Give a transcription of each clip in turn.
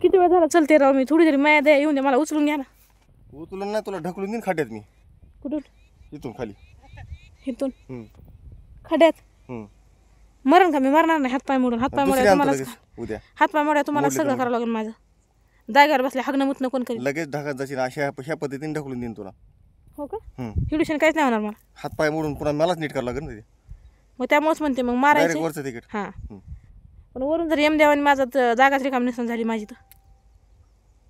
किती वेळ झाला चलते राव मी, थोडी तरी माया द्या, येऊन दे मला, उचलून घ्या ना. उचलून नाही तुला ढकलून देईन खड्ड्यात मी. कुठून? इथून खाली. इथून खड्यात मरण का? मी मरणार नाही. हातपाय मोडून, हातपाय मोड्या तुम्हाला, उद्या हातपाय मोड्या तुम्हाला सगळं करावं लागेल माझं. जागेवर बसल्या हागणं मुतणं कोण करेल? लगेच ढकलत जाशील अशा पद्धतीने ढकलून देईन तुला. हो का? हिडूशन काहीच नाही होणार मला. हातपाय मोडून पुन्हा मलाच नीट करावं लागेल ना ते. मग त्यामुळेच म्हणते मग मारायचं वरचं तिकीट. हां, पण वरून जर एम देवानी माझं जागाच रिकामी नसून झाली माझी तर.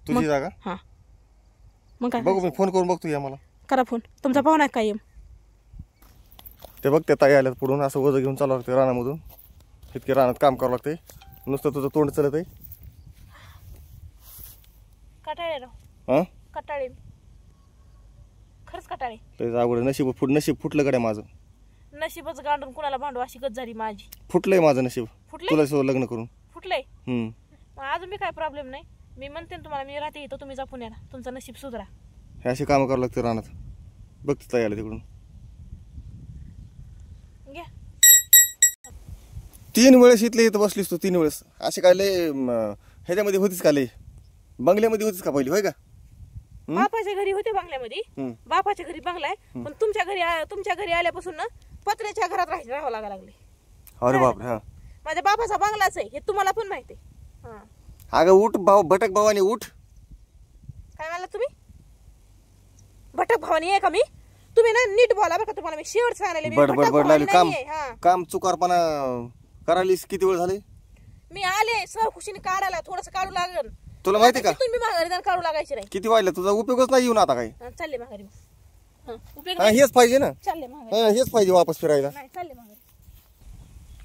तुझी जागा? हां, मग काय बघू, मी फोन करून बघतो या मला. करा फोन. तुमचा पाहुणा आहे काय? एम ते बघ, त्या ताई आल्यात पुढून, असं वजं घेऊन चालावं लागते रानामधून. इतके रानात काम करावं लागते, नुसतं तुझं तोंड चलत आहे. कटाळे राव, हां कटाळे, खरंच कटाळे. त्याचं अवघड नशीब फुटलं गड्या माझं. नशीबच गांडून कुणाला भांडू अशी गत झाली माझी. फुटलंय माझं नशीब. फुटलंय? तुला सोबत लग्न करून फुटलंय. मग अजून बी काय प्रॉब्लेम नाही. मी म्हणते ना तुम्हाला, मी राहते इथं, तुम्ही जा पुण्याला, तुमचं नशीब सुधरा. हे अशी कामं करावं लागते रानात. बघ ताई आलं तिकडून. घ्या. 3 वेळेस इथले इथं बसलीस तू, 3 वेळेस. असे काय लय ह्याच्यामध्ये होतीस का? लय बंगल्यामध्ये होतीस का पहिली? होय का? बापाच्या घरी होते बंगल्यामध्ये, बापाच्या घरी बंगला आहे, पण तुमच्या घरी आल्यापासून ना पत्र्याच्या घरात राहावं लागायला लागले. अरे बापरे. हा, माझ्या बापाचा बंगलाच आहे हे तुम्हाला पण माहिती आहे. अगं उठ भाऊ, भटक भावानी उठ. काय म्हणला तुम्ही? भटक भावानी आहे का मी? तुम्ही ना नीट बोला बरं का, तुम्हाला मी शेवट सांगायला. मी भटक भावानी नाहीये. काम चुकारपणा करायलीस. किती वेळ झाले? मी आले सहखुशीने काढायला, थोडस काढू लागलं. तुला माहिती का? तुम्ही माघारी जाऊन काढू लागायचे नाही. किती वाजले? तुझा उपयोगच नाही येऊन आता काय? चालले माघारी. हेच पाहिजे ना. चालले माघारी. हेच पाहिजे वापस फिरायला. नाही, चालले माघारी.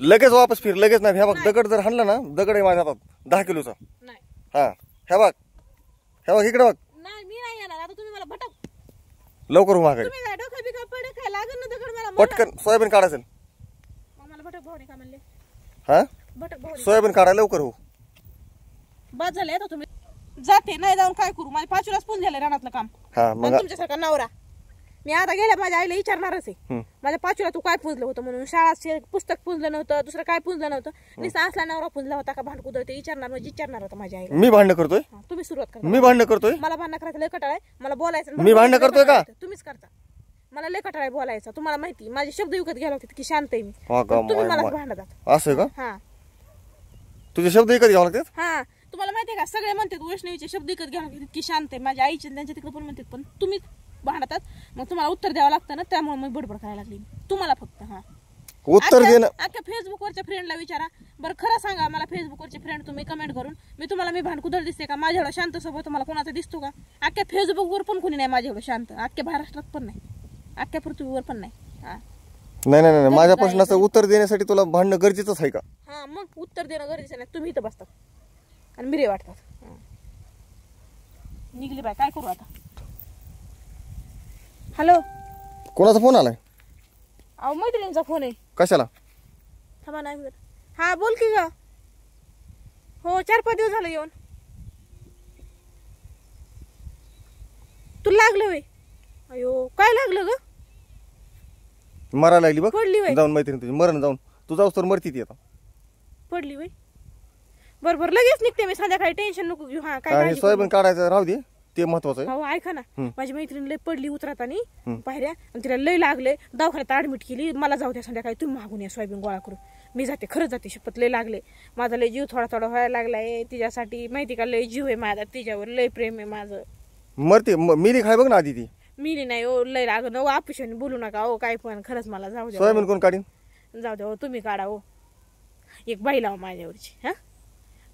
लगेच वापस फिर, लगेच नाही. ह्या बघ, दगड जर हाणला ना, दगड आहे माझ्या हातात 10 किलोचा. नाही. हा, ह्या बघ, इकडे बघ. नाही, मी नाही येणार आता. तुम्ही मला भटक. लवकर हो माघारी. तुम्ही डोकं बिका पडे काय लागन ना दगड मला. पटकन सोयाबीन काढायचं. मला भटक भावानी का म्हणले? हा, भटक भावानी. सोयाबीन काढायला लवकर हो. बस झाले आता. तुम्ही जाते नाही जाऊन काय करू? माझ्या 5 पूल झाले रानातलं काम. हा, मग तुमच्यासारखा नवरा मी आता गेल्या माझ्या आईला विचारणारच आहे. माझ्या 5वीला तू काय पुजलं होतं म्हणून. शाळा पुस्तक पुजलं नव्हतं, दुसरं काय पुजलं नव्हतं, नुसता असला नवरा पुजला होता का भांडकुद ते विचारणार. म्हणजे विचारणार होता माझ्या आईला. मी भांडण करतोय? तुम्ही सुरुवात करा. मी भांडण करतोय? मला भांडण करायचं लय कटाळ आहे. मला बोलायचं. मी भांडण करतोय का? तुम्हीच करता. मला लय कटाळ आहे बोलायचं. तुम्हाला माहिती, माझे शब्द विकत घ्यायला होते की शांत आहे मी. तुम्ही मला भांडतात. असं का? हा, तुझे शब्द विकत घ्यावं लागतात? हा, तुम्हाला माहितीये का? सगळे म्हणतात वैष्णवीचे शब्द विकत घ्यावं लागतात की शांत आहे. माझ्या आईचे त्यांच्या तिकडे पण म्हणतात, पण तुम्ही भांडतात. मग तुम्हाला उत्तर द्यावं लागतं ना, त्यामुळे मी बडबड करायला लागली तुम्हाला फक्त. हा, उत्तर देणं. अख्ख्या फेसबुकवरच्या फ्रेंडला विचारा बरं, खरं सांगा मला, फेसबुकवरचे फ्रेंड तुम्ही कमेंट करून, मी तुम्हाला मी भांडकुदळ दिसते का? माझ्या एवढा शांत स्वभाव तुम्हाला कोणाचा दिसतो का? अख्ख्या फेसबुकवर पण कोणी नाही माझ्या एवढं शांत. अख्ख्या महाराष्ट्रात पण नाही, अख्ख्या पृथ्वीवर पण नाही. हा, नाही, माझ्या प्रश्नाचं उत्तर देण्यासाठी तुला भांडणं गरजेचंच आहे का? हा, मग उत्तर देणं गरजेचं नाही. तुम्ही इथं बसतात आणि मिरे वाटतात. निघली बाय, काय करू आता? हॅलो, कोणाचा फोन आलाय? अहो, मैत्रिणींचा फोन आहे. कशाला? थांबा नाही. हा, बोल की ग. हो, 4-5 दिवस झाले येऊन. तुला लागलं वय? अयो, काय लागलं ग? मरायला लागली बघ. पडली वय? जाऊन मैत्रीण तुझी मरण जाऊन. तू जाऊस तर मरती ती आता. पडली वय? बरोबर, लगेच निघते मी संध्याकाळी. टेन्शन नको घेऊ. हा, काय सोयाबीन काढायचं राहू दे, ते महत्वाचं आहे. हो, ऐका ना, माझी मैत्रीण लय पडली उतरतानी पायऱ्या, आणि तिला लय लागले. दवाखान्यात ऍडमिट केली. मला जाऊ द्या संध्याकाळी, तुम्ही मागून या सोयाबीन गोळा करून. मी जाते, खरंच जाते, शपथ. लय लागले. माझा लय जीव थोडा थोडा व्हायला लागलाय तिच्यासाठी. माहिती का? लय जीव आहे माझा तिच्यावर, लय प्रेम आहे माझं. मरते मिरी खाय बघ ना आधी ती. मिली नाही हो, लय लागन. ऑफिशियली बोलू नका हो काय पण. खरंच मला जाऊ द्या. सोयाबीन कोण काढीन? जाऊ द्या हो, तुम्ही काढा हो. एक बाई लावा माझ्यावरची. हा,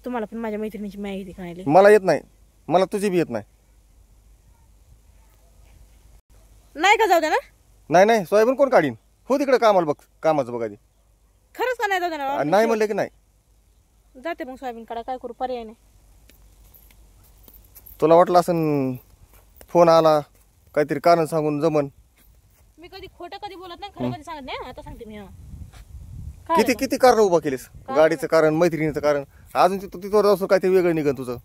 तुम्हाला पण माझ्या मैत्रिणीची माहिती कळाली. मला येत नाही, मला तुझी बी येत नाही. नाही का? जाऊ द्या ना. नाही, सोयाबीन कोण काढीन? हो तिकडे कामाला बघ, कामाचं बघा. खरंच का? नाही जाऊ द्या ना. नाही म्हणलं की नाही. जाते मग सोयाबीन काढा, काय करू, पर्याय नाही. तुला वाटलं असं फोन आला काहीतरी कारण सांगून जमन. मी कधी खोटं कधी बोलत नाही, खरं कधी सांगत नाही. आता सांगते मी. किती कारण उभा केलीस? गाडीचं कारण, मैत्रिणीचं कारण, अजून तिथं काहीतरी वेगळं निघन तुझं.